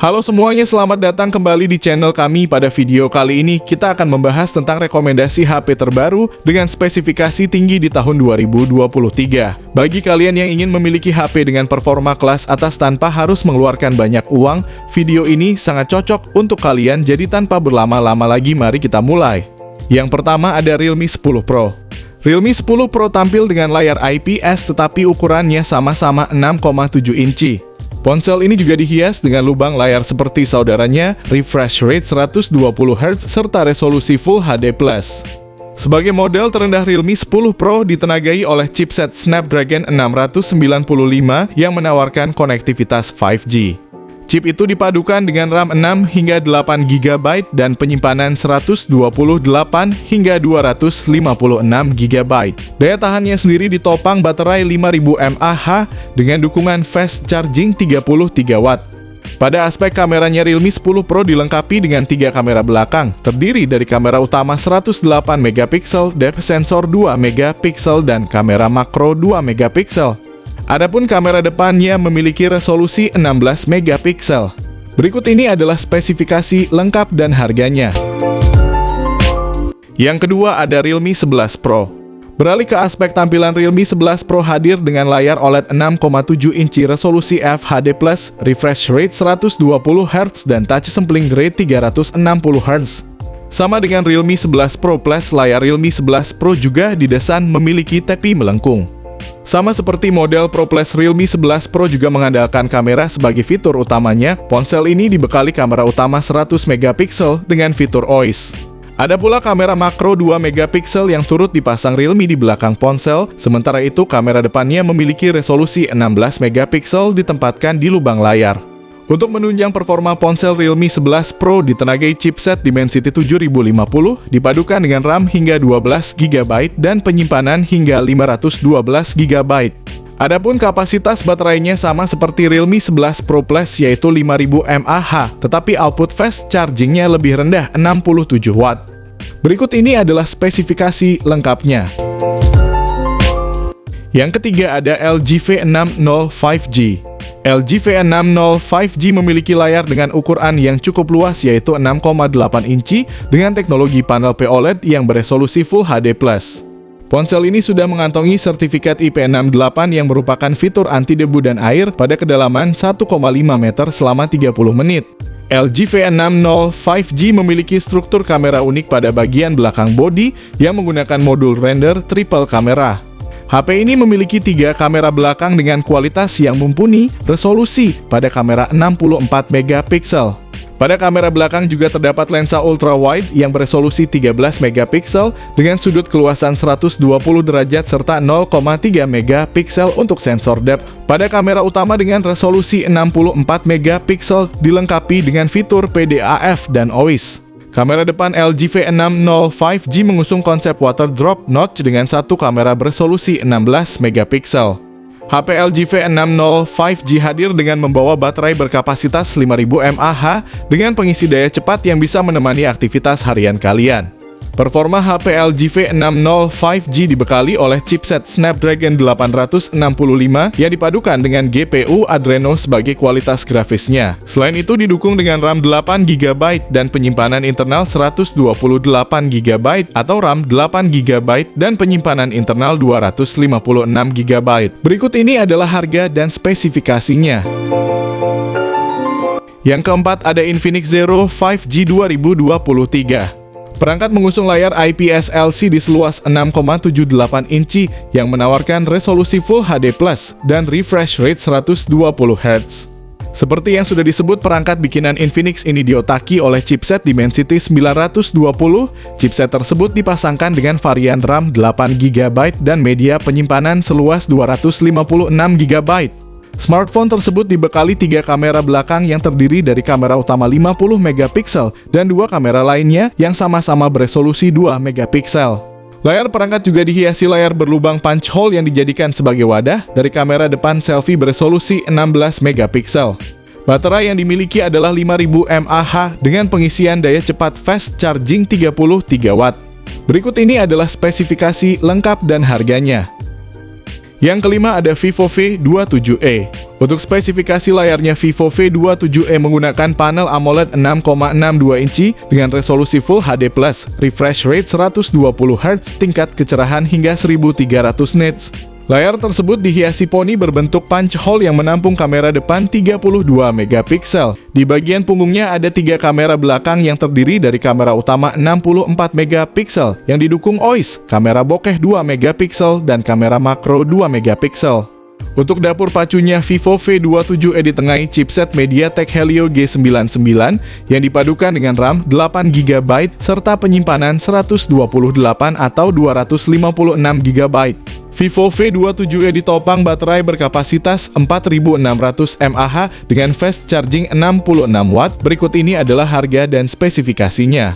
Halo semuanya, selamat datang kembali di channel kami. Pada video kali ini kita akan membahas tentang rekomendasi HP terbaru dengan spesifikasi tinggi di tahun 2023. Bagi kalian yang ingin memiliki HP dengan performa kelas atas tanpa harus mengeluarkan banyak uang, video ini sangat cocok untuk kalian, jadi tanpa berlama-lama lagi mari kita mulai. Yang pertama ada Realme 10 Pro. Realme 10 Pro tampil dengan layar IPS tetapi ukurannya sama-sama 6,7 inci. Ponsel ini juga dihias dengan lubang layar seperti saudaranya, refresh rate 120 Hz, serta resolusi Full HD+. Sebagai model terendah, Realme 10 Pro ditenagai oleh chipset Snapdragon 695 yang menawarkan konektivitas 5G. Chip itu dipadukan dengan RAM 6 hingga 8 GB dan penyimpanan 128 hingga 256 GB. Daya tahannya sendiri ditopang baterai 5000 mAh dengan dukungan fast charging 33 Watt. Pada aspek kameranya, Realme 10 Pro dilengkapi dengan 3 kamera belakang, terdiri dari kamera utama 108 MP, depth sensor 2 MP, dan kamera makro 2 MP. Adapun kamera depannya memiliki resolusi 16 MP. Berikut ini adalah spesifikasi lengkap dan harganya. Yang kedua ada Realme 11 Pro. Beralih ke aspek tampilan, Realme 11 Pro hadir dengan layar OLED 6,7 inci resolusi FHD+, refresh rate 120 Hz, dan touch sampling rate 360 Hz. Sama dengan Realme 11 Pro Plus, layar Realme 11 Pro juga didesain memiliki tepi melengkung. Sama seperti model Pro Plus, Realme 11 Pro juga mengandalkan kamera sebagai fitur utamanya. Ponsel ini dibekali kamera utama 100 MP dengan fitur OIS. Ada pula kamera makro 2 MP yang turut dipasang Realme di belakang ponsel. Sementara itu, kamera depannya memiliki resolusi 16 MP ditempatkan di lubang layar. Untuk menunjang performa ponsel, Realme 11 Pro ditenagai chipset Dimensity 7050, dipadukan dengan RAM hingga 12 GB dan penyimpanan hingga 512 GB. Adapun kapasitas baterainya sama seperti Realme 11 Pro Plus, yaitu 5000 mAh, tetapi output fast chargingnya lebih rendah, 67 Watt. Berikut ini adalah spesifikasi lengkapnya. Yang ketiga ada LG V60 5G. LG V60 5G memiliki layar dengan ukuran yang cukup luas, yaitu 6,8 inci dengan teknologi panel POLED yang beresolusi Full HD+. Ponsel ini sudah mengantongi sertifikat IP68 yang merupakan fitur anti debu dan air pada kedalaman 1,5 meter selama 30 menit. LG V60 5G memiliki struktur kamera unik pada bagian belakang bodi yang menggunakan modul render triple kamera. HP ini memiliki 3 kamera belakang dengan kualitas yang mumpuni, resolusi pada kamera 64 MP. Pada kamera belakang juga terdapat lensa ultra wide yang beresolusi 13 MP dengan sudut keluasan 120 derajat serta 0,3 MP untuk sensor depth. Pada kamera utama dengan resolusi 64 MP dilengkapi dengan fitur PDAF dan OIS. Kamera depan LG V60 5G mengusung konsep water drop notch dengan satu kamera beresolusi 16 MP. HP LG V60 5G hadir dengan membawa baterai berkapasitas 5000 mAh dengan pengisi daya cepat yang bisa menemani aktivitas harian kalian. Performa HP LG V60 5G dibekali oleh chipset Snapdragon 865 yang dipadukan dengan GPU Adreno sebagai kualitas grafisnya. Selain itu didukung dengan RAM 8 GB dan penyimpanan internal 128 GB atau RAM 8 GB dan penyimpanan internal 256 GB. Berikut ini adalah harga dan spesifikasinya. Yang keempat ada Infinix Zero 5G 2023. Perangkat mengusung layar IPS LCD seluas 6,78 inci yang menawarkan resolusi Full HD+ dan refresh rate 120 Hz. Seperti yang sudah disebut, perangkat bikinan Infinix ini diotaki oleh chipset Dimensity 920. Chipset tersebut dipasangkan dengan varian RAM 8 GB dan media penyimpanan seluas 256 GB. Smartphone tersebut dibekali 3 kamera belakang yang terdiri dari kamera utama 50 MP dan 2 kamera lainnya yang sama-sama beresolusi 2 MP. Layar perangkat juga dihiasi layar berlubang punch hole yang dijadikan sebagai wadah dari kamera depan selfie beresolusi 16 MP. Baterai yang dimiliki adalah 5000 mAh dengan pengisian daya cepat fast charging 33 Watt. Berikut ini adalah spesifikasi lengkap dan harganya. Yang kelima ada Vivo V27e. Untuk spesifikasi layarnya Vivo V27e menggunakan panel AMOLED 6,62 inci dengan resolusi Full HD+, refresh rate 120 Hz, tingkat kecerahan hingga 1300 nits. Layar tersebut dihiasi poni berbentuk punch hole yang menampung kamera depan 32 megapiksel. Di bagian punggungnya ada 3 kamera belakang yang terdiri dari kamera utama 64 megapiksel yang didukung OIS, kamera bokeh 2 megapiksel, dan kamera makro 2 megapiksel. Untuk dapur pacunya Vivo V27e ditengahi chipset MediaTek Helio G99 yang dipadukan dengan RAM 8GB serta penyimpanan 128 atau 256GB. Vivo V27e ditopang baterai berkapasitas 4600 mAh dengan fast charging 66 watt. Berikut ini adalah harga dan spesifikasinya.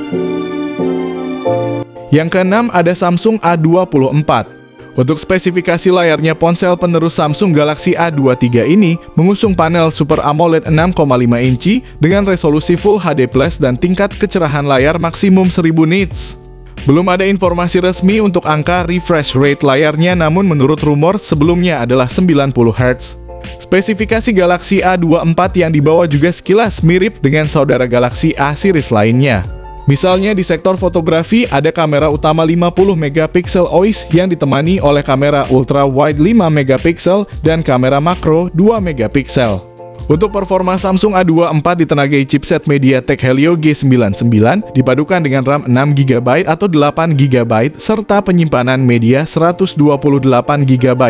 Yang keenam ada Samsung A24. Untuk spesifikasi layarnya, ponsel penerus Samsung Galaxy A23 ini mengusung panel Super AMOLED 6,5 inci dengan resolusi Full HD+ dan tingkat kecerahan layar maksimum 1000 nits. Belum ada informasi resmi untuk angka refresh rate layarnya, namun menurut rumor sebelumnya adalah 90 Hz. Spesifikasi Galaxy A24 yang dibawa juga sekilas mirip dengan saudara Galaxy A series lainnya. Misalnya di sektor fotografi ada kamera utama 50 megapiksel OIS yang ditemani oleh kamera ultra wide 5 megapiksel dan kamera makro 2 megapiksel. Untuk performa Samsung A24 ditenagai chipset MediaTek Helio G99 dipadukan dengan RAM 6GB atau 8GB serta penyimpanan media 128GB.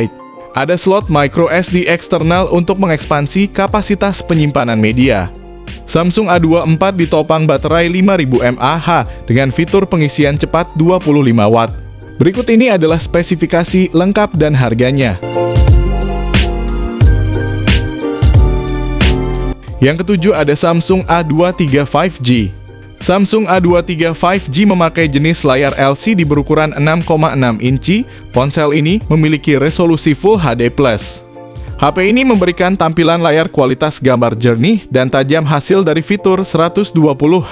Ada slot micro SD eksternal untuk mengekspansi kapasitas penyimpanan media. Samsung A24 ditopang baterai 5000 mAh dengan fitur pengisian cepat 25 watt. Berikut ini adalah spesifikasi lengkap dan harganya. Yang ketujuh ada Samsung A23 5G. Samsung A23 5G memakai jenis layar LCD berukuran 6,6 inci. Ponsel ini memiliki resolusi Full HD+. HP ini memberikan tampilan layar kualitas gambar jernih dan tajam hasil dari fitur 120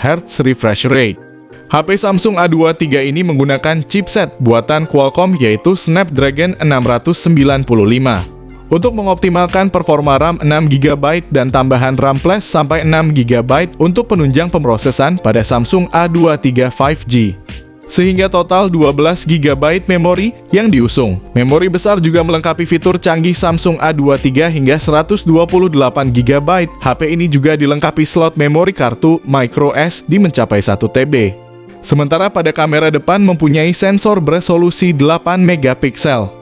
Hz refresh rate. HP Samsung A23 ini menggunakan chipset buatan Qualcomm yaitu Snapdragon 695. Untuk mengoptimalkan performa RAM 6GB dan tambahan RAM flash sampai 6GB untuk penunjang pemrosesan pada Samsung A23 5G. Sehingga total 12GB memori yang diusung. Memori besar juga melengkapi fitur canggih Samsung A23 hingga 128GB. HP ini juga dilengkapi slot memori kartu microSD mencapai 1 TB. Sementara pada kamera depan mempunyai sensor beresolusi 8 megapiksel.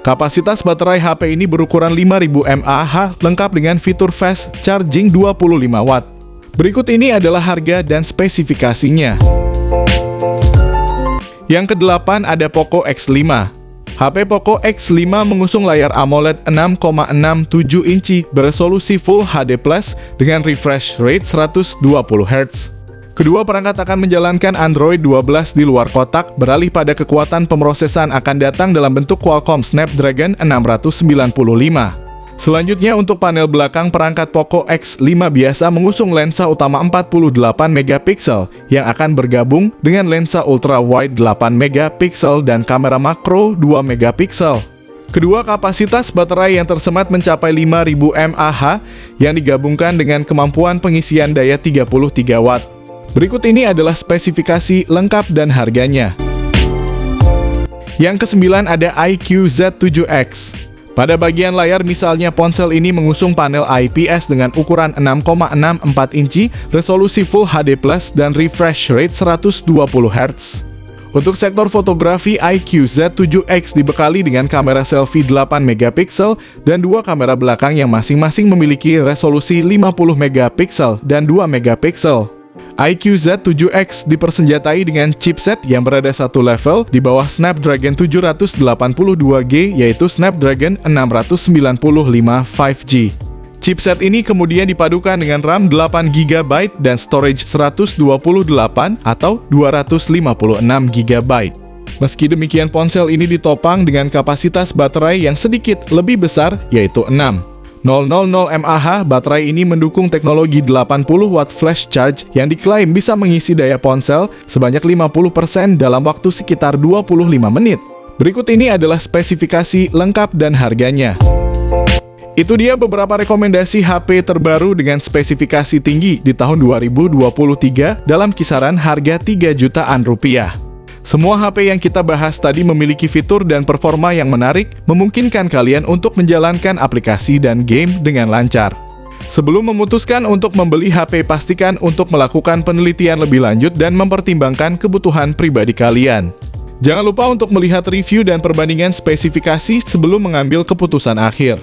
Kapasitas baterai HP ini berukuran 5000 mAh lengkap dengan fitur fast charging 25 watt. Berikut ini adalah harga dan spesifikasinya. Yang kedelapan ada Poco X5. HP Poco X5 mengusung layar AMOLED 6,67 inci beresolusi Full HD+ dengan refresh rate 120 Hz. Kedua perangkat akan menjalankan Android 12 di luar kotak, beralih pada kekuatan pemrosesan akan datang dalam bentuk Qualcomm Snapdragon 695. Selanjutnya untuk panel belakang, perangkat Poco X5 biasa mengusung lensa utama 48 megapiksel yang akan bergabung dengan lensa ultra wide 8 megapiksel dan kamera makro 2 megapiksel. Kedua kapasitas baterai yang tersemat mencapai 5000 mAh yang digabungkan dengan kemampuan pengisian daya 33 watt. Berikut ini adalah spesifikasi lengkap dan harganya. Yang kesembilan ada iQOO Z7X. Pada bagian layar misalnya, ponsel ini mengusung panel IPS dengan ukuran 6,64 inci, resolusi Full HD+, dan refresh rate 120 Hz. Untuk sektor fotografi, iQOO Z7X dibekali dengan kamera selfie 8 megapiksel dan dua kamera belakang yang masing-masing memiliki resolusi 50 megapiksel dan 2 megapiksel. iQOO Z7X dipersenjatai dengan chipset yang berada satu level di bawah Snapdragon 782G yaitu Snapdragon 695 5G. Chipset ini kemudian dipadukan dengan RAM 8GB dan storage 128 atau 256GB. Meski demikian, ponsel ini ditopang dengan kapasitas baterai yang sedikit lebih besar yaitu 6,000 mAh. Baterai ini mendukung teknologi 80 watt flash charge yang diklaim bisa mengisi daya ponsel sebanyak 50% dalam waktu sekitar 25 menit. Berikut ini adalah spesifikasi lengkap dan harganya. Itu dia beberapa rekomendasi HP terbaru dengan spesifikasi tinggi di tahun 2023 dalam kisaran harga 3 jutaan rupiah. Semua HP yang kita bahas tadi memiliki fitur dan performa yang menarik, memungkinkan kalian untuk menjalankan aplikasi dan game dengan lancar. Sebelum memutuskan untuk membeli HP, pastikan untuk melakukan penelitian lebih lanjut dan mempertimbangkan kebutuhan pribadi kalian. Jangan lupa untuk melihat review dan perbandingan spesifikasi sebelum mengambil keputusan akhir.